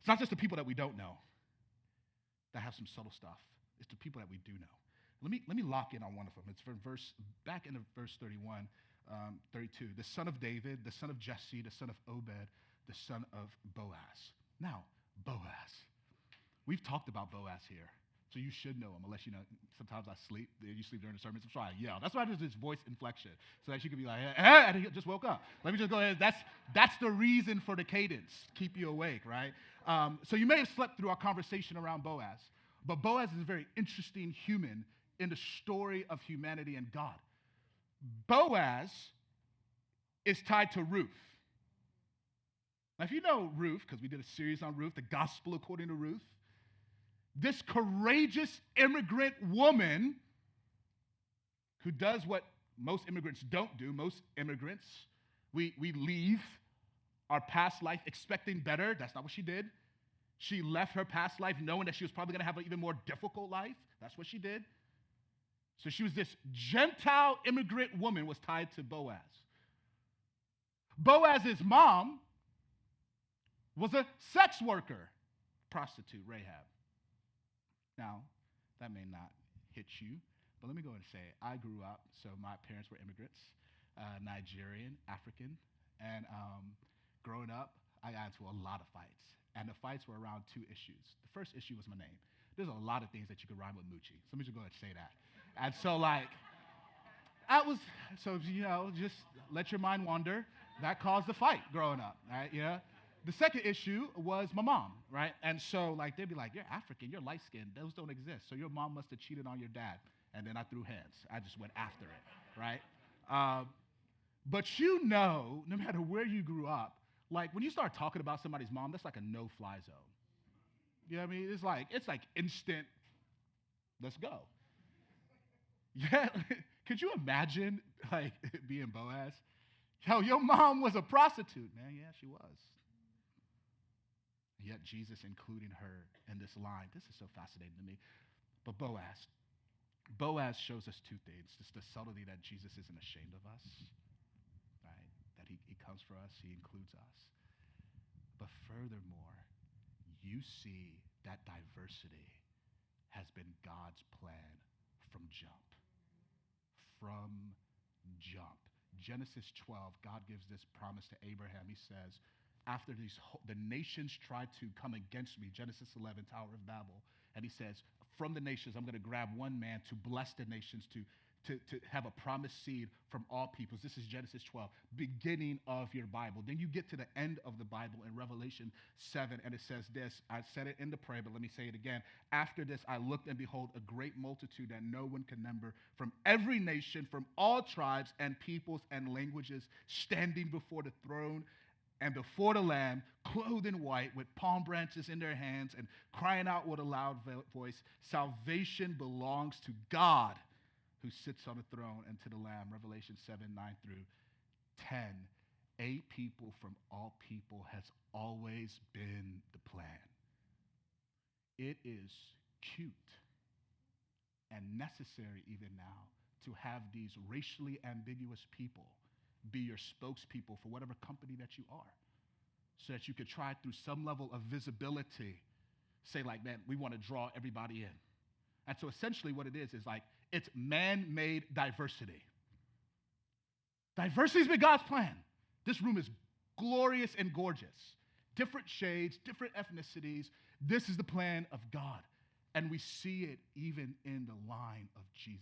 not just the people that we don't know that have some subtle stuff. It's the people that we do know. Let me lock in on one of them. It's from back in verse 31, 32. The son of David, the son of Jesse, the son of Obed, the son of Boaz. Now, Boaz. We've talked about Boaz here, so you should know him, unless you know. Sometimes I sleep. You sleep during the sermons. I'm trying to yell. That's why there's this voice inflection, so that you can be like, hey, I just woke up. Let me just go ahead. That's the reason for the cadence, keep you awake, right? So you may have slept through our conversation around Boaz, but Boaz is a very interesting human in the story of humanity and God. Boaz is tied to Ruth. Now, if you know Ruth, because we did a series on Ruth, the gospel according to Ruth, this courageous immigrant woman who does what most immigrants don't do. Most immigrants, we leave our past life expecting better. That's not what she did. She left her past life knowing that she was probably going to have an even more difficult life. That's what she did. So she was this Gentile immigrant woman was tied to Boaz. Boaz's mom was a sex worker, prostitute, Rahab. Now, that may not hit you, but let me go and say it. I grew up, so my parents were immigrants, Nigerian, African, and growing up, I got into a lot of fights, and the fights were around two issues. The first issue was my name. There's a lot of things that you could rhyme with Muche, so let me just go ahead and say that. And so, just let your mind wander. That caused the fight growing up, right? Yeah. The second issue was my mom, right? And so, they'd be like, you're African, you're light-skinned. Those don't exist. So your mom must have cheated on your dad. And then I threw hands. I just went after it, right? But no matter where you grew up, when you start talking about somebody's mom, that's like a no-fly zone. You know what I mean? It's like instant, let's go. Yeah, could you imagine, being Boaz? Yo, your mom was a prostitute, man. Yeah, she was. Yet Jesus including her in this line. This is so fascinating to me. But Boaz shows us two things. It's the subtlety that Jesus isn't ashamed of us, right? That he comes for us, he includes us. But furthermore, you see that diversity has been God's plan from jump. From jump. Genesis 12, God gives this promise to Abraham. He says, after the nations tried to come against me, Genesis 11, Tower of Babel, and he says, from the nations, I'm going to grab one man to bless the nations, to have a promised seed from all peoples. This is Genesis 12, beginning of your Bible. Then you get to the end of the Bible in Revelation 7, and it says this. I said it in the prayer, but let me say it again. After this, I looked, and behold, a great multitude that no one can number, from every nation, from all tribes and peoples and languages, standing before the throne and before the Lamb, clothed in white, with palm branches in their hands, and crying out with a loud voice, salvation belongs to God, who sits on the throne, and to the Lamb. Revelation 7, 9 through 10. A people from all people has always been the plan. It is cute and necessary even now to have these racially ambiguous people be your spokespeople for whatever company that you are, so that you could try through some level of visibility, say man, we want to draw everybody in. And so essentially what it is it's man-made diversity. Diversity's been God's plan. This room is glorious and gorgeous. Different shades, different ethnicities. This is the plan of God. And we see it even in the line of Jesus.